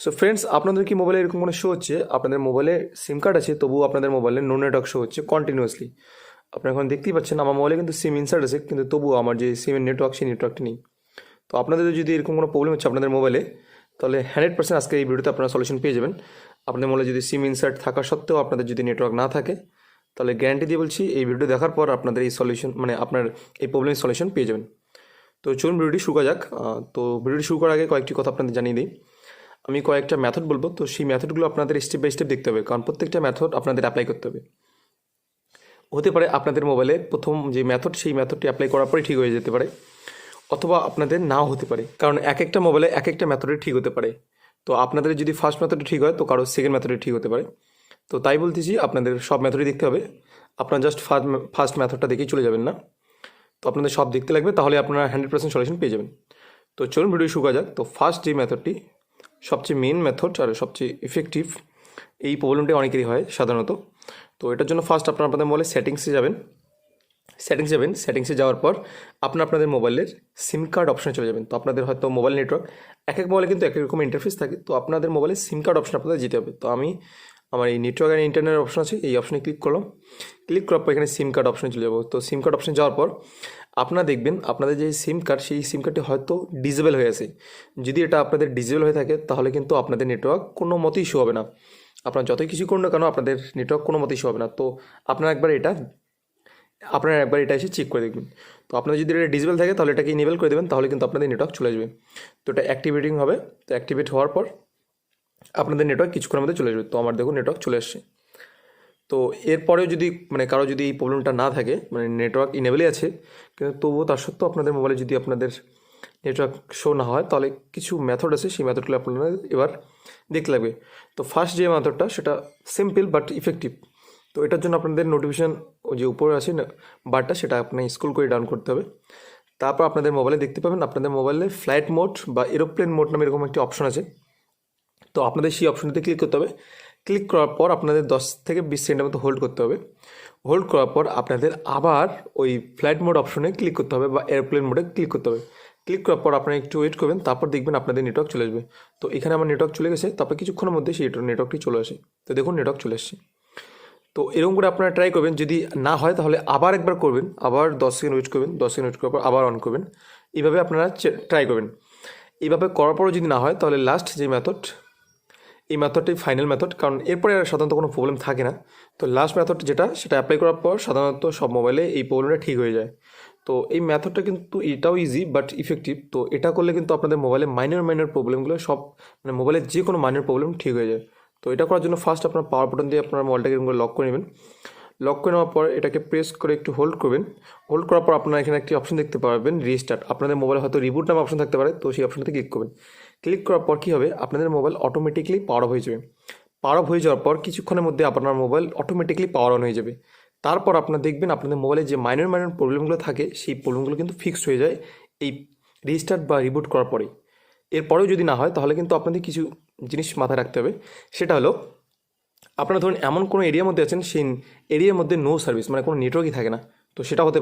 So friends, আপনাদের কি মোবাইলে এরকম কোনো শো হচ্ছে আপনাদের মোবাইলে সিম কার্ড আছে তবুও আপনাদের মোবাইলে নো নেটওয়ার্ক শো হচ্ছে কন্টিনিউয়াসলি? আপনারা এখন দেখতেই পাচ্ছেন আমার মোবাইলে কিন্তু সিম ইনসার্ট আছে, কিন্তু তবুও আমার যে সিমের নেটওয়ার্ক সেই নেটওয়ার্কটি নেই। তো আপনাদের যদি এরকম কোনো প্রবলেম হচ্ছে আপনাদের মোবাইলে, তাহলে 100% আজকে এই ভিডিওতে আপনারা সলিউশন পেয়ে যাবেন। আপনাদের মোবাইলে যদি সিম ইনসার্ট থাকা সত্ত্বেও আপনাদের যদি নেটওয়ার্ক না থাকে, তাহলে গ্যারান্টি দিয়ে বলছি এই ভিডিও দেখার পর আপনাদের এই সলিউশন মানে আপনার এই প্রবলেমের সলিউশন পেয়ে যাবেন। তো চলুন ভিডিওটি শুরু করা যাক। তো ভিডিওটি শুরু করার আগে কয়েকটি কথা আপনাদের জানিয়ে দিই। আমি কয়েকটা মেথড বলবো, তো সেই মেথডগুলো আপনাদের স্টেপ বাই স্টেপ দেখতে হবে, কারণ প্রত্যেকটা মেথড আপনাদের অ্যাপ্লাই করতে হবে। হতে পারে আপনাদের মোবাইলে প্রথম যে মেথড সেই মেথডটি অ্যাপ্লাই করার পরে ঠিক হয়ে যেতে পারে, অথবা আপনাদের নাও হতে পারে, কারণ এক একটা মোবাইলে এক একটা মেথডে ঠিক হতে পারে। তো আপনাদের যদি ফার্স্ট মেথডে ঠিক হয় তো কারো সেকেন্ড মেথডে ঠিক হতে পারে। তো তাই বলতেছি আপনাদের সব মেথডই দেখতে হবে, আপনারা জাস্ট ফার্স্ট মেথডটা দেখেই চলে যাবেন না। তো আপনাদের সব দেখতে লাগবে, তাহলে আপনারা 100% সলিউশন পেয়ে যাবেন। তো চলুন ভিডিও শুরু করা যাক। তো ফার্স্ট যে মেথডটি সবচেয়ে মেন মেথড আর সবচেয়ে ইফেক্টিভ, এই প্রবলেমটি অনেকেরই হয় সাধারণত। তো এটার জন্য ফার্স্ট আপনারা আপনাদের মোবাইলে সেটিংসে যাবেন। সেটিংসে যাওয়ার পর আপনাদের মোবাইলের সিম কার্ড অপশনে চলে যাবেন। তো আপনাদের হয়তো মোবাইল নেটওয়ার্ক এক এক মোবাইলে কিন্তু এক এক রকম ইন্টারফেস থাকে, তো আপনাদের মোবাইলে সিম কার্ড অপশন আপনাদের যেতে হবে। তো আমি আমার এই নেটওয়ার্ক আর ইন্টারনেট অপশন আছে, এই অপশনে ক্লিক করলাম। ক্লিক করার পর এখানে সিম কার্ড অপশনে চলে যাবো। তো সিম কার্ড অপশনে যাওয়ার পর আপনারা দেখবেন আপনাদের যে সিম কার্ড সেই সিম কার্ডটি হয়তো ডিসেবল হয়ে আছে। যদি এটা আপনাদের ডিসেবল হয়ে থাকে তাহলে কিন্তু আপনাদের নেটওয়ার্ক কোনো মতেই শো হবে না। আপনারা যতই কিছু করুন না কেন আপনাদের নেটওয়ার্ক কোনো মতেই শো হবে না। তো আপনারা একবার এটা এসে চেক করে দেখবেন। তো আপনাদের যদি এটা ডিসেবল থাকে তাহলে এটাকে ইনেবল করে দেবেন, তাহলে কিন্তু আপনাদের নেটওয়ার্ক চলে আসবে। তো এটা অ্যাক্টিভেটিং হবে। তো অ্যাক্টিভেট হওয়ার পর আপনাদের নেটওয়ার্ক কিছুক্ষণের মধ্যে চলে আসবে। তো আমার দেখুন নেটওয়ার্ক চলে আসছে। তো এরপরেও যদি কারো যদি এই প্রবলেমটা না থাকে, নেটওয়ার্ক ইনেবলই আছে কিন্তু তবুও তার সত্ত্বেও আপনাদের মোবাইলে যদি আপনাদের নেটওয়ার্ক শো না হয়, তাহলে কিছু মেথড আছে, সেই মেথডগুলো আপনাদের এবার দেখতে লাগবে। তো ফার্স্ট যে মেথডটা সেটা সিম্পল বাট ইফেক্টিভ। তো এটার জন্য আপনাদের নোটিফিকেশান যে উপরে আছে না বারটা, সেটা আপনার স্ক্রল করে ডাউন করতে হবে। তারপর আপনাদের মোবাইলে দেখতে পাবেন আপনাদের মোবাইলে ফ্লাইট মোড বা এরোপ্লেন মোড নামে এরকম একটি অপশন আছে। তো আপনাদের সেই অপশনটিতে ক্লিক করতে হবে। ক্লিক করার পর আপনাদের 10 থেকে 20 সেকেন্ডের মতো হোল্ড করতে হবে। হোল্ড করার পর আপনাদের আবার ওই ফ্লাইট মোড অপশনে ক্লিক করতে হবে বা এরোপ্লেন মোডে ক্লিক করতে হবে। ক্লিক করার পর আপনারা একটু ওয়েট করবেন, তারপর দেখবেন আপনাদের নেটওয়ার্ক চলে আসবে। তো এখানে আমার নেটওয়ার্ক চলে গেছে, তারপর কিছুক্ষণের মধ্যে সেই নেটওয়ার্কটি চলে আসে। তো দেখুন নেটওয়ার্ক চলে এসছে। তো এরকম করে আপনারা ট্রাই করবেন, যদি না হয় তাহলে আবার একবার করবেন, আবার 10 সেকেন্ড ওয়েট করবেন, 10 সেকেন্ড ওয়েট করার পর আবার অন করবেন। এইভাবে আপনারা ট্রাই করবেন। এইভাবে করার পরও যদি না হয় তাহলে লাস্ট যে মেথড, এই মেথডটাই ফাইনাল মেথড, কারণ এরপরে আর সাধারণত কোনো প্রবলেম থাকে না। তো লাস্ট মেথড সেটা অ্যাপ্লাই করার পর সাধারণত সব মোবাইলে এই প্রবলেমটা ঠিক হয়ে যায়। তো এই মেথডটা কিন্তু এটাও ইজি বাট ইফেক্টিভ। তো এটা করলে কিন্তু আপনাদের মোবাইলে মাইনর প্রবলেমগুলো সব মোবাইলের যে কোনো মাইনর প্রবলেম ঠিক হয়ে যায়। তো এটা করার জন্য ফার্স্ট আপনার পাওয়ার বাটন দিয়ে আপনার মোবাইলটাকে এরকম করে লক করে নেবেন। লক করে নেওয়ার পর এটাকে প্রেস করে একটু হোল্ড করবেন। হোল্ড করার পর আপনারা এখানে একটি অপশন দেখতে পাবেন রিস্টার্ট। আপনাদের মোবাইলে হয়তো রিবুট নামে অপশন থাকতে পারে, তো সেই অপশনটাতে ক্লিক করবেন। ক্লিক করার পর কী হবে, আপনাদের মোবাইল অটোমেটিকলি পাওয়ার অফ হয়ে যাবে। পাওয়ার অফ হয়ে যাওয়ার পর কিছুক্ষণের মধ্যে আপনার মোবাইল অটোমেটিকলি পাওয়ার অন হয়ে যাবে। তারপর আপনারা দেখবেন আপনাদের মোবাইলে যে মাইনর প্রবলেমগুলো থাকে সেই প্রবলেমগুলো কিন্তু ফিক্সড হয়ে যায় এই রিস্টার্ট বা রিবুট করার পরেই। এরপরেও যদি না হয় তাহলে কিন্তু আপনাদের কিছু জিনিস মাথায় রাখতে হবে। সেটা হলো, আপনারা ধরুন এমন কোনো এরিয়ার মধ্যে আছেন সেই এরিয়ার মধ্যে নো সার্ভিস, কোনো নেটওয়ার্কই থাকে না। তো সেটা হতে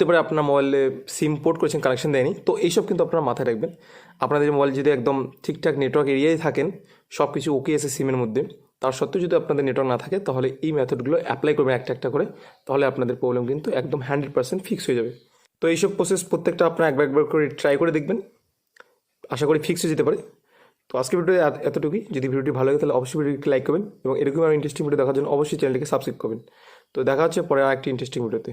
পারে আপনার মোবাইলে সিম পোর্ট করেছেন, কানেকশন দেয়নি। তো এইসব কিন্তু আপনারা মাথায় রাখবেন। আপনাদের মোবাইল যদি একদম ঠিকঠাক নেটওয়ার্ক এরিয়ায় থাকেন, সব কিছু ওকে আছে সিমের মধ্যে, তার সত্ত্বেও যদি আপনাদের নেটওয়ার্ক না থাকে, তাহলে এই মেথডগুলো অ্যাপ্লাই করবেন একটা একটা করে, তাহলে আপনাদের প্রবলেম কিন্তু একদম 100% ফিক্স হয়ে যাবে। তো এইসব প্রসেস প্রত্যেকটা আপনারা একবার করে ট্রাই করে দেখবেন, আশা করি ফিক্স হয়ে যেতে পারে। তো আজকে ভিডিও এতটুকুই। যদি ভিডিওটি ভালো লাগে তাহলে অবশ্যই ভিডিওটি লাইক করবেন এবং এরকম আর ইন্টারেস্টিং ভিডিও দেখার জন্য অবশ্যই চ্যানেলটিকে সাবস্ক্রাইব করবেন। তো দেখা হচ্ছে পরে আর একটি ইন্টারেস্টিং ভিডিওতে।